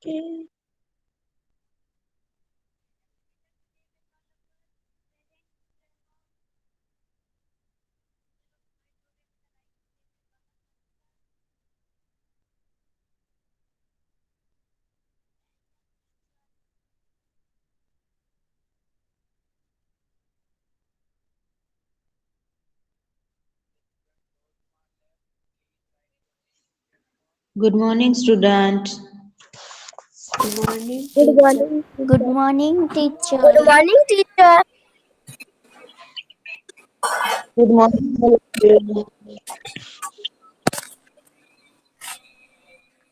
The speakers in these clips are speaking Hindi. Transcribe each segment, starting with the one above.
Okay. Good morning, student. Good morning, Good teacher. morning, Good teacher. morning, teacher. Good morning, teacher. Good morning, all of you.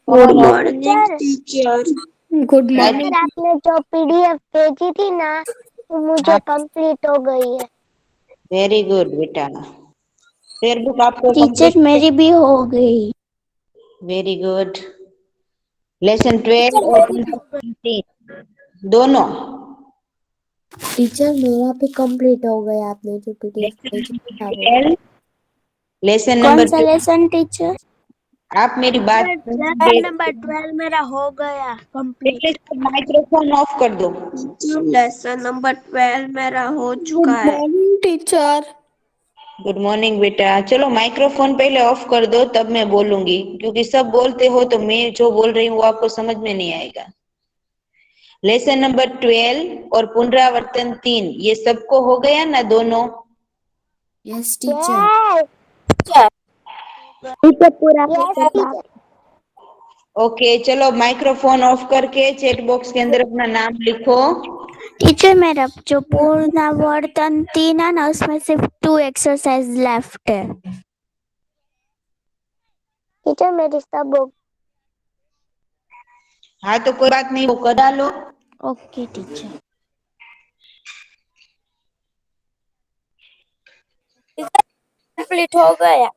Good Teacher, morning, teacher. Good Right? Teacher आपने जो पीडीएफ भेजी थी ना वो मुझे कंप्लीट हो गई है। Very good, बेटा. फेयर बुक आपको टीचर कंप्लीट. मेरी भी हो गई। Very good. लेसन 12 टीचर और मेरी भी हो गई। 13 दोनों. टीचर मेरा भी कंप्लीट हो गया, आपने जो पीडीएफ लेसन भेजी थी ना वो। 12. लेसन कौन नंबर सा 12. Lesson teacher? आप मेरी बात टीचर नंबर 12 मेरा हो गया कंप्लीट। माइक्रोफोन ऑफ कर दो. लेसन नंबर 12 मेरा हो चुका गुड है। Morning teacher. गुड मॉर्निंग बेटा. चलो माइक्रोफोन पहले ऑफ कर दो तब मैं बोलूंगी, क्योंकि सब बोलते हो तो मैं जो बोल रही हूँ वो आपको समझ में नहीं आएगा. लेसन नंबर 12 और पुनरावर्तन 3 ये सबको हो गया ना दोनों? Yes teacher. टीचर पूरा पेपर बाकी। ओके, चलो माइक्रोफोन ऑफ करके चैट बॉक्स के अंदर अपना नाम लिखो. टीचर मेरा जो पुनरावर्तन 3 है ना उसमें सिर्फ 2 एक्सरसाइज लेफ्ट है। टीचर मेरी सब हो हाँ तो कोई बात नहीं, वो कर डालो. Okay teacher. कंप्लीट हो गया।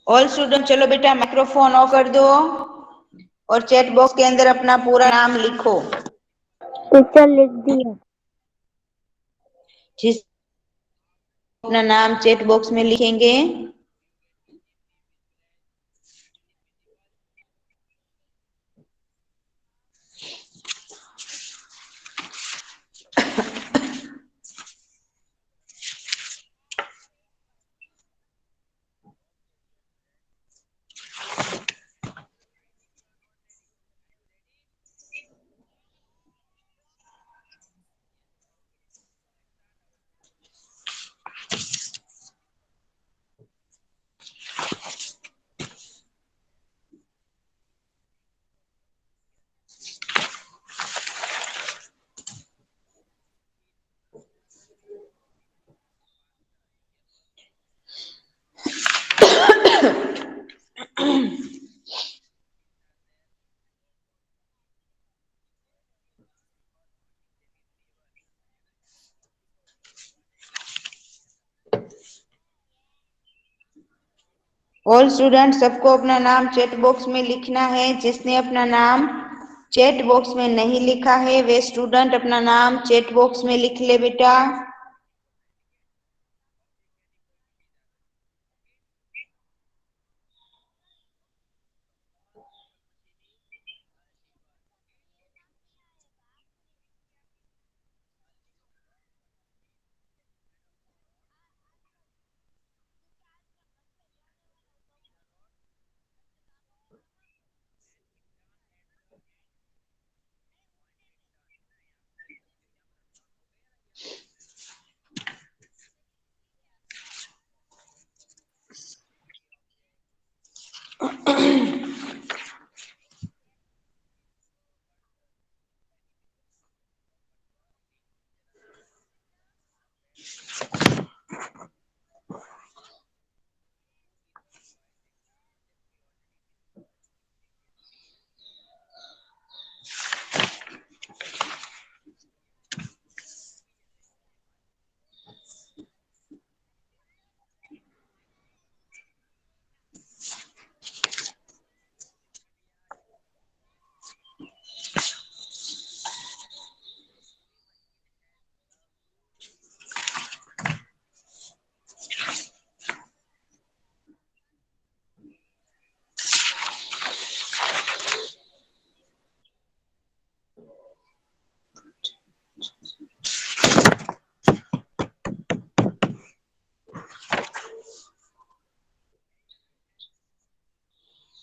ऑल स्टूडेंट चलो बेटा माइक्रोफोन ऑफ कर दो और चैट बॉक्स के अंदर अपना पूरा नाम लिखो. टीचर लिख दिया। जिस अपना नाम चैट बॉक्स में लिखेंगे ऑल स्टूडेंट सबको अपना नाम चैट बॉक्स में लिखना है. जिसने अपना नाम चैट बॉक्स में नहीं लिखा है वे स्टूडेंट अपना नाम चैट बॉक्स में लिख ले बेटा.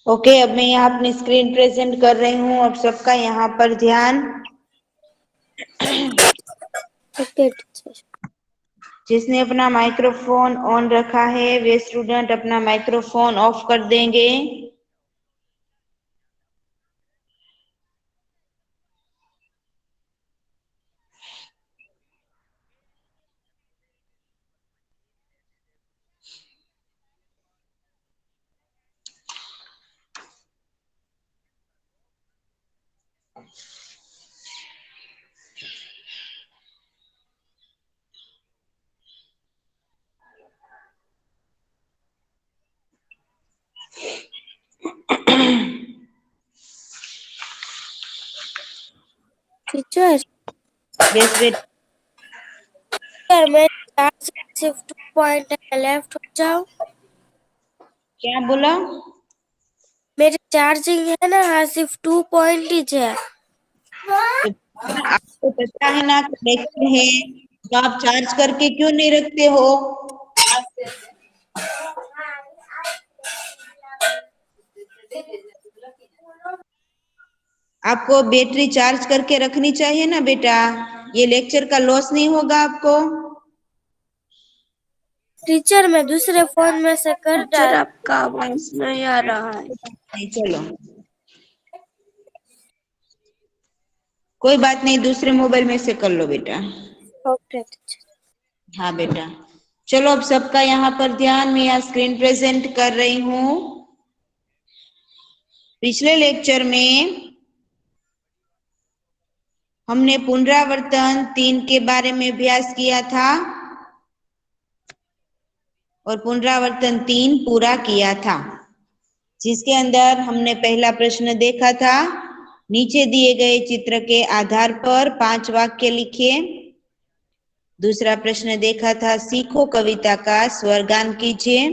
ओके, अब मैं यहाँ अपनी स्क्रीन प्रेजेंट कर रही हूँ। अब सबका यहाँ पर ध्यान। Okay teacher. जिसने अपना माइक्रोफोन ऑन रखा है वे स्टूडेंट अपना माइक्रोफोन ऑफ कर देंगे। टीचर यस बेटा। सर मैं चार्ज सिर्फ 2 पॉइंट है, लेफ्ट हो जाओ। क्या बोला? मेरी चार्जिंग है ना सिर्फ 2 पॉइंट ही है। तो आपको पता है ना कनेक्शन है, तो आप चार्ज करके क्यों नहीं रखते हो? आपको बैटरी चार्ज करके रखनी चाहिए ना बेटा, ये लेक्चर का लॉस नहीं होगा आपको। टीचर मैं दूसरे फोन में से कर टीचर डाल। आपका आवाज नहीं आ रहा है। नहीं, चलो कोई बात नहीं, दूसरे मोबाइल में से कर लो बेटा। Okay teacher. हाँ बेटा, चलो अब सबका यहाँ पर ध्यान। मैं यहाँ स्क्रीन प्रेजेंट कर रही हूँ। पिछले लेक्चर में हमने पुनरावर्तन 3 के बारे में अभ्यास किया था और पुनरावर्तन 3 पूरा किया था, जिसके अंदर हमने पहला प्रश्न देखा था, नीचे दिए गए चित्र के आधार पर 5 वाक्य लिखिए। दूसरा प्रश्न देखा था, सीखो कविता का स्वरगान कीजिए।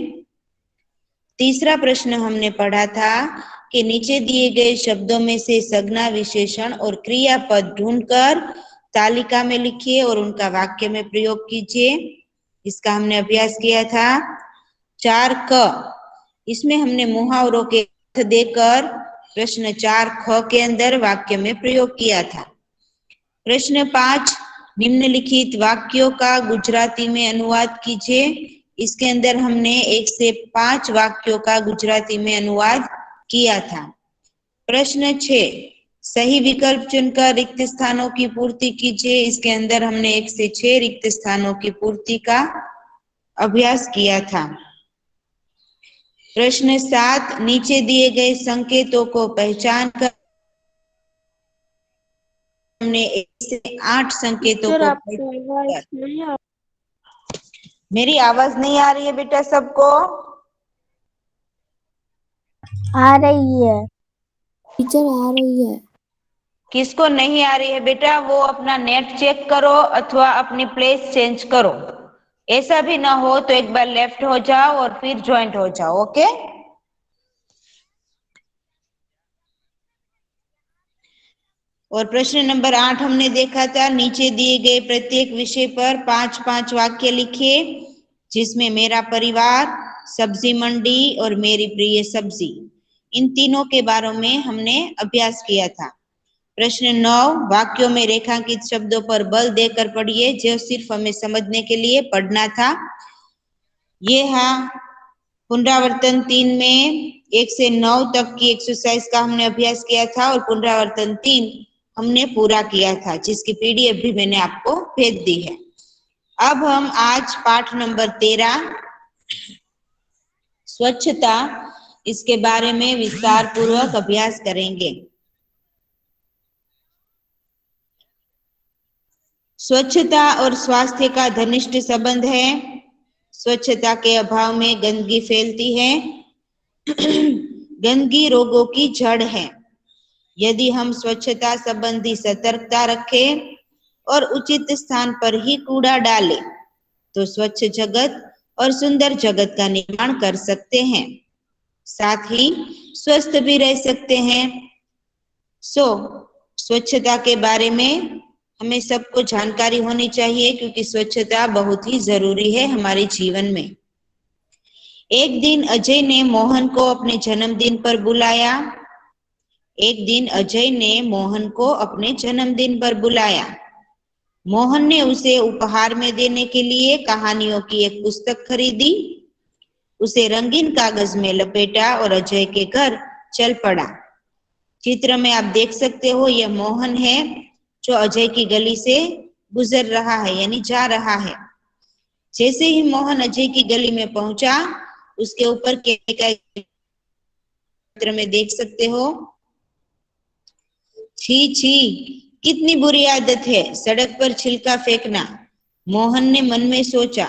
तीसरा प्रश्न हमने पढ़ा था कि नीचे दिए गए शब्दों में से संज्ञा, विशेषण और क्रियापद ढूंढकर तालिका में लिखिए और उनका वाक्य में प्रयोग कीजिए। इसका हमने अभ्यास किया था। 4 क, इसमें हमने मुहावरों के अर्थ देकर प्रश्न 4 ख के अंदर वाक्य में प्रयोग किया था। प्रश्न 5, निम्नलिखित वाक्यों का गुजराती में अनुवाद कीजिए। इसके अंदर हमने 1 से 5 वाक्यों का गुजराती में अनुवाद किया था। प्रश्न 6, सही विकल्प चुनकर रिक्त स्थानों की पूर्ति कीजिए। इसके अंदर हमने 1 से 6 रिक्त स्थानों की पूर्ति का अभ्यास किया था। प्रश्न 7, नीचे दिए गए संकेतों को पहचान कर हमने 1 से 8 संकेतों टीचर को आपकी आवाज नहीं आ मेरी आवाज नहीं आ रही है बेटा सबको? आ रही है टीचर, आ रही है। किसको नहीं आ रही है बेटा, वो अपना नेट चेक करो अथवा अपनी प्लेस चेंज करो। ऐसा भी ना हो तो एक बार लेफ्ट हो जाओ और फिर ज्वाइंट हो जाओ। ओके, और प्रश्न नंबर 8 हमने देखा था, नीचे दिए गए प्रत्येक विषय पर 5-5 वाक्य लिखिए, जिसमें मेरा परिवार, सब्जी मंडी और मेरी प्रिय सब्जी, इन तीनों के बारे में हमने अभ्यास किया था। प्रश्न 9, वाक्यों में रेखांकित शब्दों पर बल देकर पढ़िए, जो सिर्फ हमें समझने के लिए पढ़ना था। ये हाँ, पुनरावर्तन 3 में 1 से 9 तक की एक्सरसाइज का हमने अभ्यास किया था और पुनरावर्तन 3 हमने पूरा किया था, जिसकी पीडीएफ भी मैंने आपको भेज दी है। अब हम आज पाठ नंबर 13 स्वच्छता, इसके बारे में विस्तार पूर्वक अभ्यास करेंगे। स्वच्छता और स्वास्थ्य का घनिष्ठ संबंध है। स्वच्छता के अभाव में गंदगी फैलती है। गंदगी रोगों की जड़ है। यदि हम स्वच्छता संबंधी सतर्कता रखें और उचित स्थान पर ही कूड़ा डालें, तो स्वच्छ जगत और सुंदर जगत का निर्माण कर सकते हैं, साथ ही स्वस्थ भी रह सकते हैं। स्वच्छता के बारे में हमें सबको जानकारी होनी चाहिए, क्योंकि स्वच्छता बहुत ही जरूरी है हमारे जीवन में। एक दिन अजय ने मोहन को अपने जन्मदिन पर बुलाया। एक दिन अजय ने मोहन को अपने जन्मदिन पर बुलाया। मोहन ने उसे उपहार में देने के लिए कहानियों की एक पुस्तक खरीदी। उसे रंगीन कागज में लपेटा और अजय के घर चल पड़ा। चित्र में आप देख सकते हो यह मोहन है जो अजय की गली से गुजर रहा है यानी जा रहा है। जैसे ही मोहन अजय की गली में पहुंचा उसके ऊपर चित्र में देख सकते हो। छी छी, कितनी बुरी आदत है सड़क पर छिलका फेंकना, मोहन ने मन में सोचा।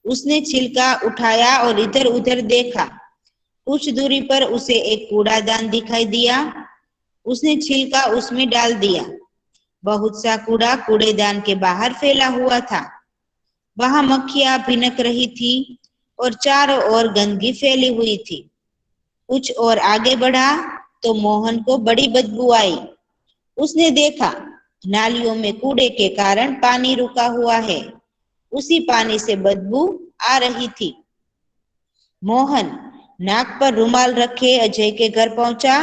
उसने छिलका उठाया और इधर उधर देखा। कुछ दूरी पर उसे एक कूड़ादान दिखाई दिया। उसने छिलका उसमें डाल दिया। बहुत सा कूड़ा कूड़ेदान के बाहर फैला हुआ था। वहां मक्खियां भिनक रही थी और चारों ओर गंदगी फैली हुई थी। कुछ और आगे बढ़ा तो मोहन को बड़ी बदबू आई। उसने देखा नालियों में कूड़े के कारण पानी रुका हुआ है। उसी पानी से बदबू आ रही थी। मोहन नाक पर रुमाल रखे अजय के घर पहुंचा।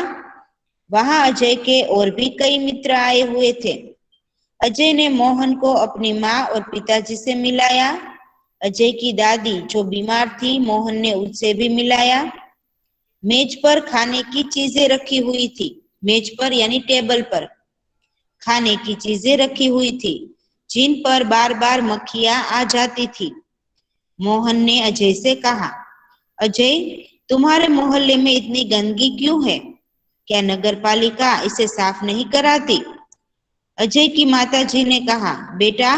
वहां अजय के और भी कई मित्र आए हुए थे। अजय ने मोहन को अपनी माँ और पिताजी से मिलाया। अजय की दादी जो बीमार थी मोहन ने उससे भी मिलाया। मेज पर खाने की चीजें रखी हुई थी। मेज पर यानी टेबल पर खाने की चीजें रखी हुई थी जिन पर बार बार मक्खियां आ जाती थी। मोहन ने अजय से कहा, अजय, तुम्हारे मोहल्ले में इतनी गंदगी क्यों है? क्या नगर पालिका इसे साफ नहीं कराती? अजय की माताजी ने कहा, बेटा,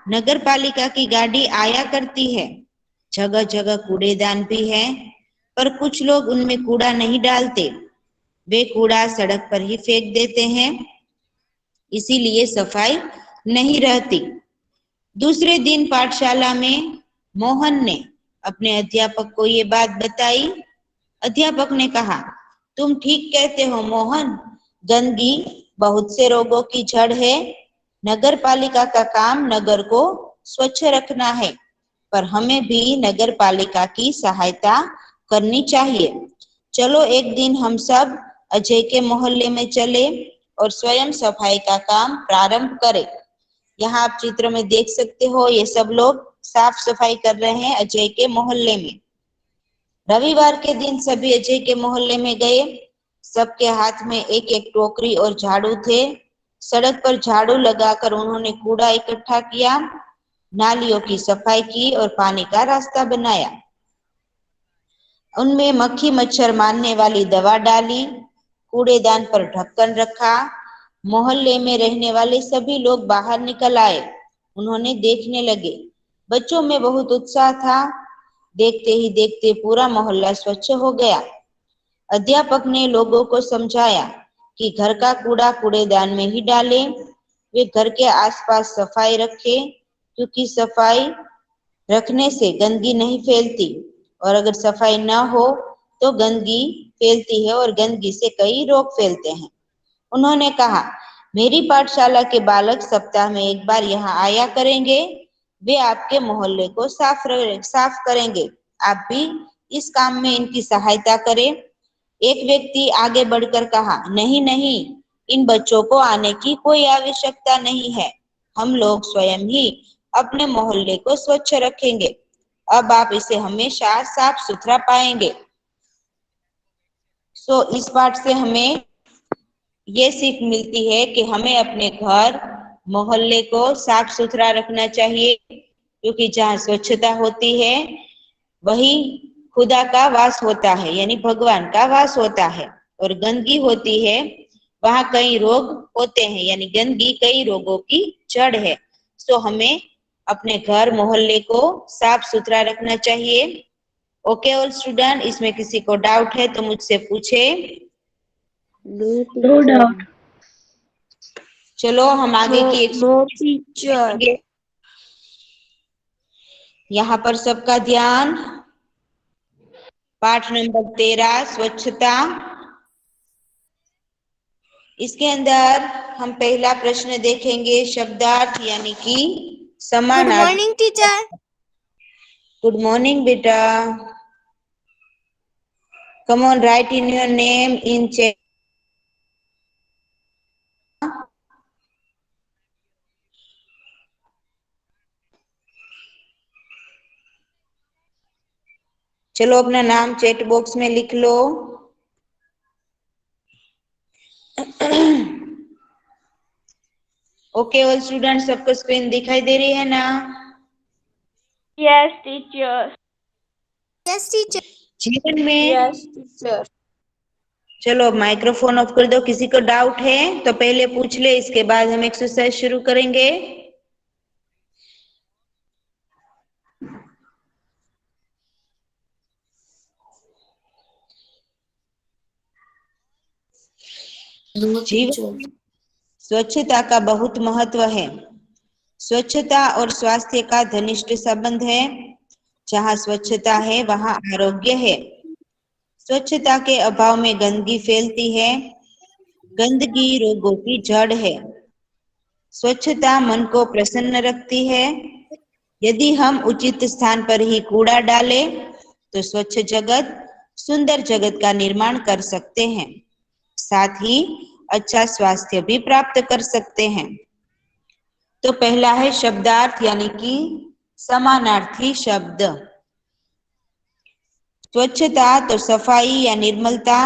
नगर पालिका की गाड़ी आया करती है। जगह जगह कूड़ेदान भी है, पर कुछ लोग उनमें कूड़ा नहीं डालते। वे कूड़ा सड़क पर ही फेंक देते हैं, इसीलिए सफाई नहीं रहती। दूसरे दिन पाठशाला में मोहन ने अपने अध्यापक को ये बात बताई। अध्यापक ने कहा, तुम ठीक कहते हो मोहन, गंदगी बहुत से रोगों की जड़ है। नगर पालिका का काम नगर को स्वच्छ रखना है, पर हमें भी नगर पालिका की सहायता करनी चाहिए। चलो एक दिन हम सब अजय के मोहल्ले में चले और स्वयं सफाई का काम प्रारंभ करें। यहाँ आप चित्र में देख सकते हो ये सब लोग साफ सफाई कर रहे हैं अजय के मोहल्ले में। रविवार के दिन सभी अजय के मोहल्ले में गए। सबके हाथ में एक एक टोकरी और झाड़ू थे। सड़क पर झाड़ू लगाकर उन्होंने कूड़ा इकट्ठा किया, नालियों की सफाई की और पानी का रास्ता बनाया। उनमें मक्खी मच्छर मारने वाली दवा डाली, कूड़ेदान पर ढक्कन रखा। मोहल्ले में रहने वाले सभी लोग बाहर निकल आए। उन्होंने देखने लगे। बच्चों में बहुत उत्साह था। देखते ही देखते पूरा मोहल्ला स्वच्छ हो गया। अध्यापक ने लोगों को समझाया कि घर का कूड़ा कूड़ेदान में ही डालें। वे घर के आसपास सफाई रखें, क्योंकि सफाई रखने से गंदगी नहीं फैलती और अगर सफाई न हो तो गंदगी फैलती है और गंदगी से कई रोग फैलते हैं। उन्होंने कहा, मेरी पाठशाला के बालक सप्ताह में एक बार यहाँ आया करेंगे। वे आपके मोहल्ले को साफ करेंगे। आप भी इस काम में इनकी सहायता करें। एक व्यक्ति आगे बढ़कर कहा, नहीं नहीं, इन बच्चों को आने की कोई आवश्यकता नहीं है। हम लोग स्वयं ही अपने मोहल्ले को स्वच्छ रखेंगे। अब आप इसे हमेशा साफ सुथरा पाएंगे। इस पाठ से हमें ये सीख मिलती है कि हमें अपने घर मोहल्ले को साफ सुथरा रखना चाहिए, क्योंकि जहाँ स्वच्छता होती है वही खुदा का वास होता है, यानी भगवान का वास होता है। और गंदगी होती है वहाँ कई रोग होते हैं, यानी गंदगी कई रोगों की जड़ है। हमें अपने घर मोहल्ले को साफ सुथरा रखना चाहिए। ओके ऑल स्टूडेंट, इसमें किसी को डाउट है तो मुझसे पूछे। No doubt. चलो हम आगे की एक नो टीचर। यहाँ पर सबका ध्यान। पाठ नंबर 13 स्वच्छता। इसके अंदर हम पहला प्रश्न देखेंगे शब्दार्थ यानी कि समानार्थक। Good morning teacher. Good morning बेटा। Come on, write in your name in chat. चलो अपना नाम चैट बॉक्स में लिख लो। ओके ऑल स्टूडेंट, सबको स्क्रीन दिखाई दे रही है ना? Yes teacher. Yes teacher. जीवन में यस टीचर। चलो अब माइक्रोफोन ऑफ कर दो। किसी को डाउट है तो पहले पूछ ले, इसके बाद हम एक्सरसाइज शुरू करेंगे। जीवन स्वच्छता का बहुत महत्व है। स्वच्छता और स्वास्थ्य का घनिष्ठ संबंध है। जहाँ स्वच्छता है वहाँ आरोग्य है। स्वच्छता के अभाव में गंदगी फैलती है। गंदगी रोगों की जड़ है। स्वच्छता मन को प्रसन्न रखती है। यदि हम उचित स्थान पर ही कूड़ा डालें तो स्वच्छ जगत, सुंदर जगत का निर्माण कर सकते हैं। साथ ही अच्छा स्वास्थ्य भी प्राप्त कर सकते हैं। तो पहला है शब्दार्थ यानी कि समानार्थी शब्द। स्वच्छता तो सफाई या निर्मलता,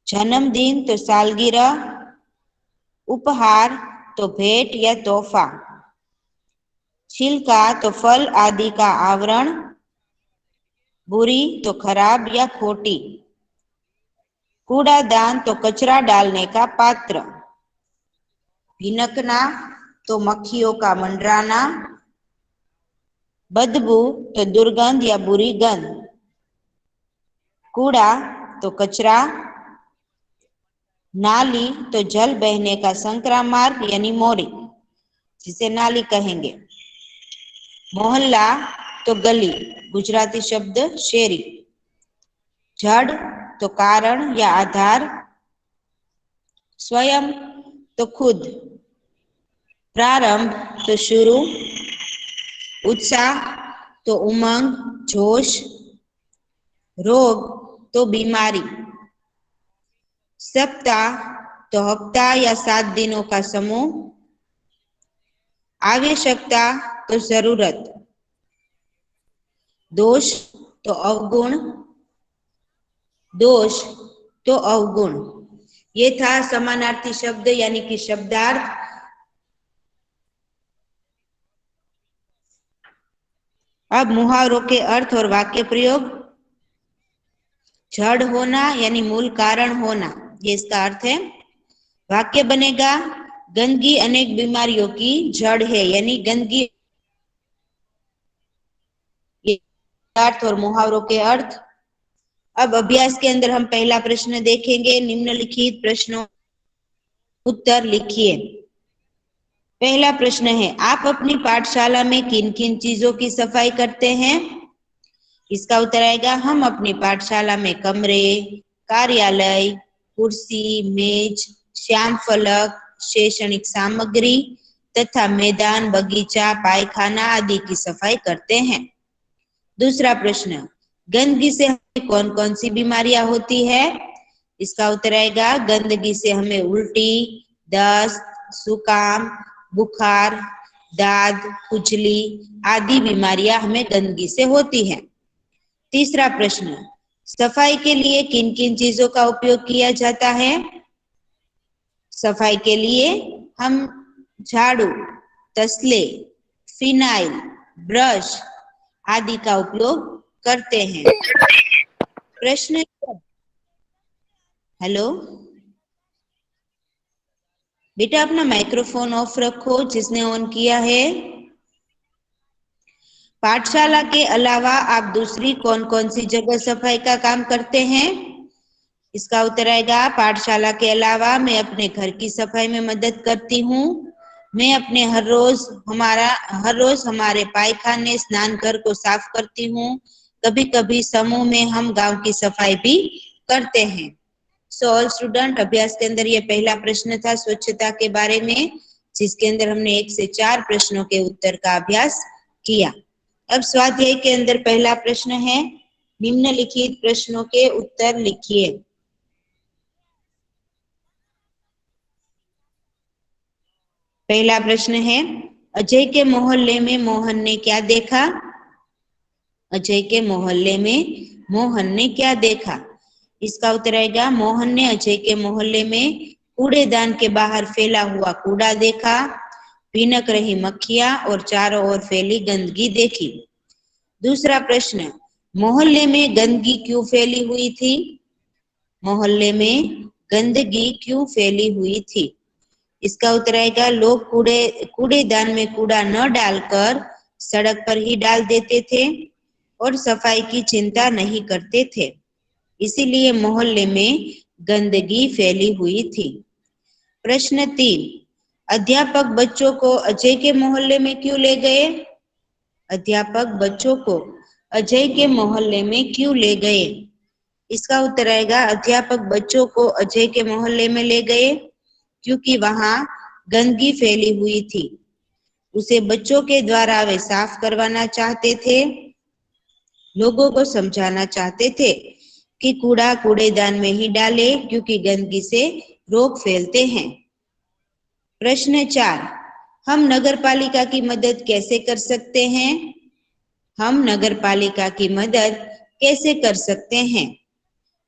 जन्मदिन तो सालगिरह, उपहार तो भेंट या तोहफा, छिलका तो फल आदि का आवरण, बुरी तो खराब या खोटी, कूड़ादान तो कचरा डालने का पात्र, भिनकना तो मक्खियों का मंडराना, बदबू तो दुर्गंध या बुरी गंध, कूड़ा तो कचरा, नाली तो जल बहने का संक्रा मार्ग यानी मोरी, जिसे नाली कहेंगे, मोहल्ला तो गली, गुजराती शब्द शेरी, जड़ तो कारण या आधार, स्वयं तो खुद, प्रारंभ तो शुरू, उत्साह तो उमंग जोश, रोग तो बीमारी, सप्ताह तो हफ्ता या 7 दिनों का समूह, आवश्यकता तो जरूरत, दोष तो अवगुण, दोष तो अवगुण। ये था समानार्थी शब्द यानी कि शब्दार्थ। अब मुहावरों के अर्थ और वाक्य प्रयोग। जड़ होना यानी मूल कारण होना, ये इसका अर्थ है। वाक्य बनेगा गंदगी अनेक बीमारियों की जड़ है, यानी गंदगी अर्थ और मुहावरों के अर्थ। अब अभ्यास के अंदर हम पहला प्रश्न देखेंगे। निम्नलिखित प्रश्नों उत्तर लिखिए। पहला प्रश्न है, आप अपनी पाठशाला में किन किन चीजों की सफाई करते हैं? इसका उत्तर आएगा, हम अपनी पाठशाला में कमरे, कार्यालय, कुर्सी, मेज, श्याम फलक, शैक्षणिक सामग्री तथा मैदान, बगीचा, पायखाना आदि की सफाई करते हैं। दूसरा प्रश्न, गंदगी से हमें कौन कौन सी बीमारियां होती है? इसका उत्तर आएगा, गंदगी से हमें उल्टी, दस्त, जुकाम, बुखार, दाद, खुजली आदि बीमारियां हमें गंदगी से होती हैं। तीसरा प्रश्न, सफाई के लिए किन किन चीजों का उपयोग किया जाता है? सफाई के लिए हम झाड़ू, तसले, फिनाइल, ब्रश आदि का उपयोग करते हैं। प्रश्न, हेलो बेटा, अपना माइक्रोफोन ऑफ रखो जिसने ऑन किया है। पाठशाला के अलावा आप दूसरी कौन कौन सी जगह सफाई का काम करते हैं? इसका उत्तर आएगा, पाठशाला के अलावा मैं अपने घर की सफाई में मदद करती हूँ। मैं अपने हर रोज हमारे पायखाने, स्नान घर को साफ करती हूँ। कभी कभी समूह में हम गांव की सफाई भी करते हैं। सो ऑल स्टूडेंट, अभ्यास के अंदर ये पहला प्रश्न था स्वच्छता के बारे में, जिसके अंदर हमने 1 से 4 प्रश्नों के उत्तर का अभ्यास किया। अब स्वाध्याय के अंदर पहला प्रश्न है, निम्नलिखित प्रश्नों के उत्तर लिखिए। पहला प्रश्न है, अजय के मोहल्ले में मोहन ने क्या देखा? अजय के मोहल्ले में मोहन ने क्या देखा? इसका उत्तर आएगा, मोहन ने अजय के मोहल्ले में कूड़ेदान के बाहर फैला हुआ कूड़ा देखा, भिनक रही मक्खियां और चारों ओर फैली गंदगी देखी। दूसरा प्रश्न, मोहल्ले में गंदगी क्यों फैली हुई थी? मोहल्ले में गंदगी क्यों फैली हुई थी? इसका उत्तर आएगा, लोग कूड़ेदान में कूड़ा न डालकर सड़क पर ही डाल देते थे और सफाई की चिंता नहीं करते थे, इसीलिए मोहल्ले में गंदगी फैली हुई थी। प्रश्न 3, अध्यापक बच्चों को अजय के मोहल्ले में क्यों ले गए? अध्यापक बच्चों को अजय के मोहल्ले में क्यों ले गए? इसका उत्तर आएगा, अध्यापक बच्चों को अजय के मोहल्ले में ले गए क्योंकि वहां गंदगी फैली हुई थी। उसे बच्चों के द्वारा वे साफ करवाना चाहते थे, लोगों को समझाना चाहते थे कि कूड़ा कूड़ेदान में ही डाले क्योंकि गंदगी से रोग फैलते हैं। प्रश्न 4, हम नगरपालिका की मदद कैसे कर सकते हैं? हम नगरपालिका की मदद कैसे कर सकते हैं?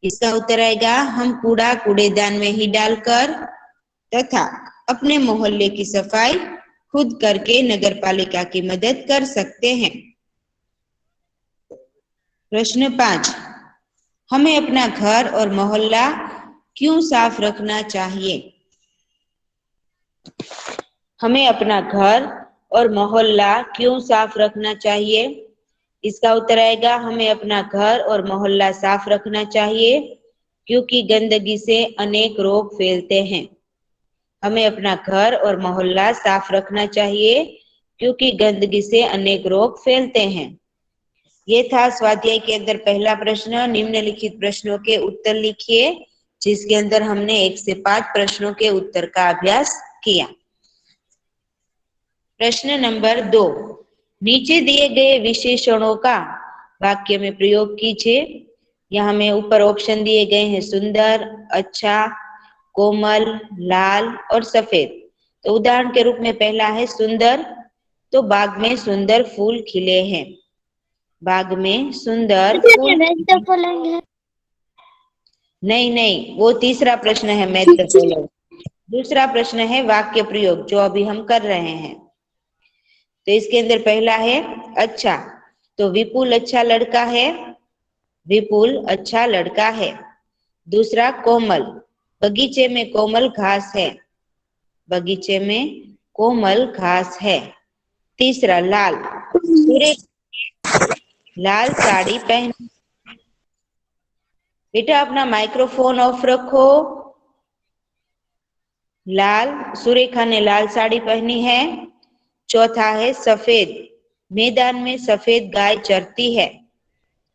इसका उत्तर आएगा, हम कूड़ा कूड़ेदान में ही डालकर तथा अपने मोहल्ले की सफाई खुद करके नगरपालिका की मदद कर सकते हैं। प्रश्न 5, हमें अपना घर और मोहल्ला क्यों साफ रखना चाहिए? हमें अपना घर और मोहल्ला क्यों साफ रखना चाहिए? इसका उत्तर आएगा, हमें अपना घर और मोहल्ला साफ रखना चाहिए क्योंकि गंदगी से अनेक रोग फैलते हैं। हमें अपना घर और मोहल्ला साफ रखना चाहिए क्योंकि गंदगी से अनेक रोग फैलते हैं। ये था स्वाध्याय के अंदर पहला प्रश्न। निम्नलिखित प्रश्नों के उत्तर लिखिए, जिसके अंदर हमने 1 से 5 प्रश्नों के उत्तर का अभ्यास किया। प्रश्न नंबर 2, नीचे दिए गए विशेषणों का वाक्य में प्रयोग कीजिए। यहाँ में ऊपर ऑप्शन दिए गए हैं, सुंदर, अच्छा, कोमल, लाल और सफेद। तो उदाहरण के रूप में पहला है सुंदर, तो बाग में सुंदर फूल खिले हैं। बाग में सुंदर फूल, नहीं, वो तीसरा प्रश्न है मैथ द फॉलोइंग। दूसरा प्रश्न है वाक्य प्रयोग, जो अभी हम कर रहे हैं। तो इसके अंदर पहला है अच्छा, तो विपुल अच्छा लड़का है, विपुल अच्छा लड़का है। दूसरा कोमल, बगीचे में कोमल घास है, बगीचे में कोमल घास है। तीसरा लाल, लाल साड़ी पहनी। बेटा अपना माइक्रोफोन ऑफ रखो। लाल, सुरेखा ने लाल साड़ी पहनी है। चौथा है सफेद, मैदान में सफेद गाय चरती है,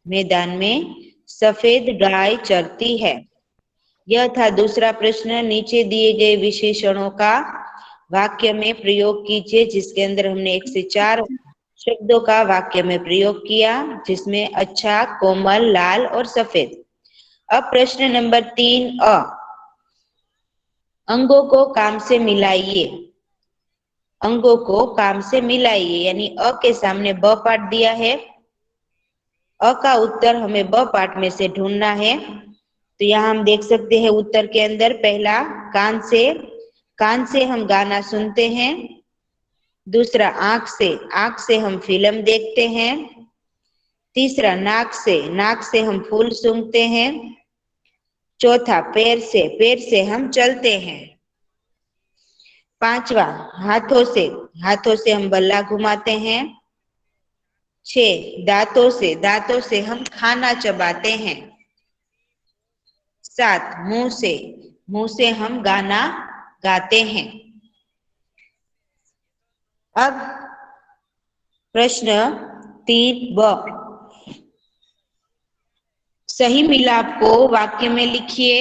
मैदान में सफेद गाय चरती है। यह था दूसरा प्रश्न। नीचे दिए गए विशेषणों का वाक्य में प्रयोग कीजिए, जिसके अंदर हमने 1 से 4 शब्दों का वाक्य में प्रयोग किया, जिसमें अच्छा, कोमल, लाल और सफेद। अब प्रश्न नंबर 3 अ, अंगों को काम से मिलाइए। अंगों को काम से मिलाइए, यानी अ के सामने ब पार्ट दिया है, अ का उत्तर हमें ब पार्ट में से ढूंढना है। तो यहाँ हम देख सकते हैं उत्तर के अंदर पहला कान से हम गाना सुनते हैं। दूसरा आंख से हम फिल्म देखते हैं। तीसरा नाक से हम फूल सूंघते हैं। चौथा पैर से हम चलते हैं। पांचवा हाथों से हम बल्ला घुमाते हैं। 6 दांतों से हम खाना चबाते हैं। 7 मुंह से हम गाना गाते हैं। अब प्रश्न 3 ब, सही मिलाप को वाक्य में लिखिए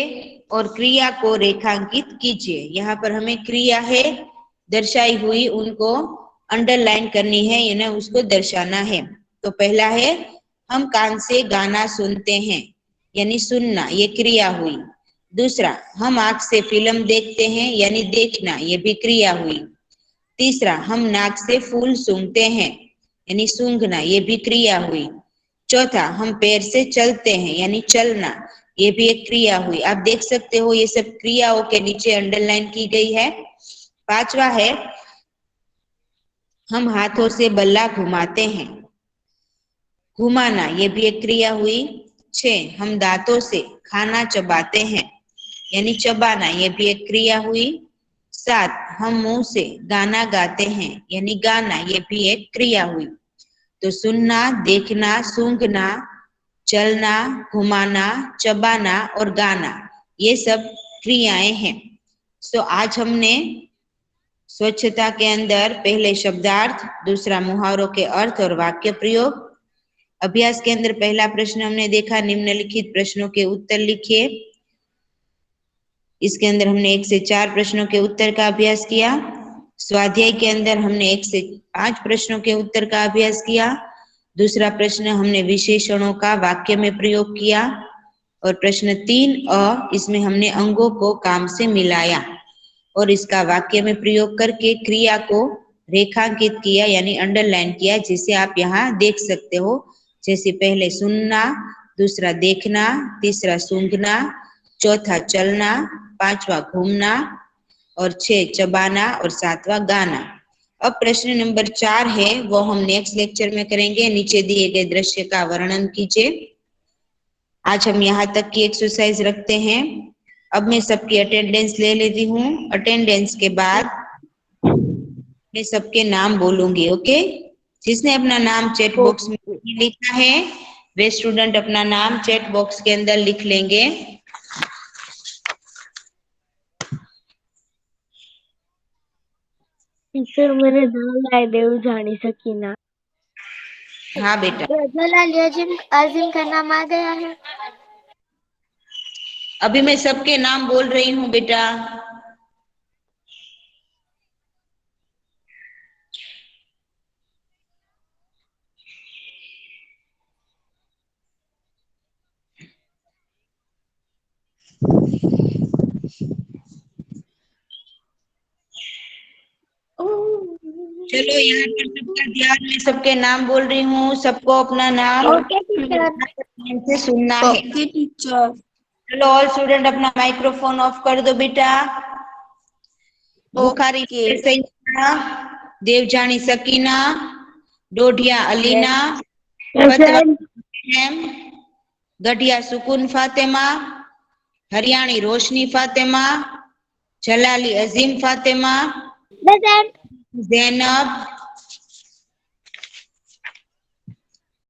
और क्रिया को रेखांकित कीजिए। यहाँ पर हमें क्रिया है दर्शाई हुई, उनको अंडरलाइन करनी है, यानी उसको दर्शाना है। तो पहला है हम कान से गाना सुनते हैं, यानी सुनना, ये क्रिया हुई। दूसरा, हम आंख से फिल्म देखते हैं, यानी देखना, ये भी क्रिया हुई। तीसरा, हम नाक से फूल सूंघते हैं, यानी सूंघना, ये भी क्रिया हुई। चौथा, हम पैर से चलते हैं, यानी चलना, ये भी एक क्रिया हुई। आप देख सकते हो ये सब क्रियाओं के नीचे अंडरलाइन की गई है। पांचवा है, हम हाथों से बल्ला घुमाते हैं, घुमाना, ये भी एक क्रिया हुई। 6, हम दांतों से खाना चबाते हैं, यानी चबाना, ये भी एक क्रिया हुई। 7, हम मुंह से गाना गाते हैं, यानी गाना, ये भी एक क्रिया हुई। तो सुनना, देखना, सूंघना, चलना, घुमाना, चबाना और गाना, ये सब क्रियाएं हैं। तो आज हमने स्वच्छता के अंदर पहले शब्दार्थ, दूसरा मुहावरों के अर्थ और वाक्य प्रयोग। अभ्यास के अंदर पहला प्रश्न हमने देखा, निम्नलिखित प्रश्नों के उत्तर लिखिए। इसके अंदर हमने 1 से 4 प्रश्नों के उत्तर का अभ्यास किया। स्वाध्याय के अंदर हमने 1 से 5 प्रश्नों के उत्तर का अभ्यास किया। दूसरा प्रश्न हमने विशेषणों का वाक्य में प्रयोग किया। और प्रश्न 3 इसमें हमने अंगों को काम से मिलाया और इसका वाक्य में प्रयोग करके क्रिया को रेखांकित किया, यानी अंडरलाइन किया, जिसे आप यहाँ देख सकते हो। जैसे पहले सुनना, दूसरा देखना, तीसरा सूंघना, चौथा चलना, पांचवा घूमना और 6 चबाना और 7वां गाना। अब प्रश्न नंबर 4 है, वो हम नेक्स्ट लेक्चर में करेंगे। नीचे दिए गए दृश्य का वर्णन कीजिए। आज हम यहाँ तक की एक्सरसाइज रखते हैं। अब मैं सबकी अटेंडेंस ले लेती हूँ। अटेंडेंस के बाद मैं सबके नाम बोलूंगी, ओके। जिसने अपना नाम चैट बॉक्स में लिखा है वे स्टूडेंट अपना नाम चैट बॉक्स के अंदर लिख लेंगे। टीचर मेरे नाम आए देवजानी सकीना। हाँ बेटा, रजलाल आजिम का नाम आ गया है। अभी मैं सबके नाम बोल रही हूँ बेटा। चलो यहाँ पर सबका ध्यान, मैं सबके नाम बोल रही हूँ, सबको अपना नाम ओके टीचर। ध्यान से सुनना है। Okay teacher. चलो ऑल स्टूडेंट अपना माइक्रोफोन ऑफ कर दो बेटा। बुखारी सैयदा, देवजानी सकीना, डोडिया अलीना, गढ़िया सुकून फातिमा, हरियाणी रोशनी फातिमा, जलाली अजीम फातिमा, जैनब,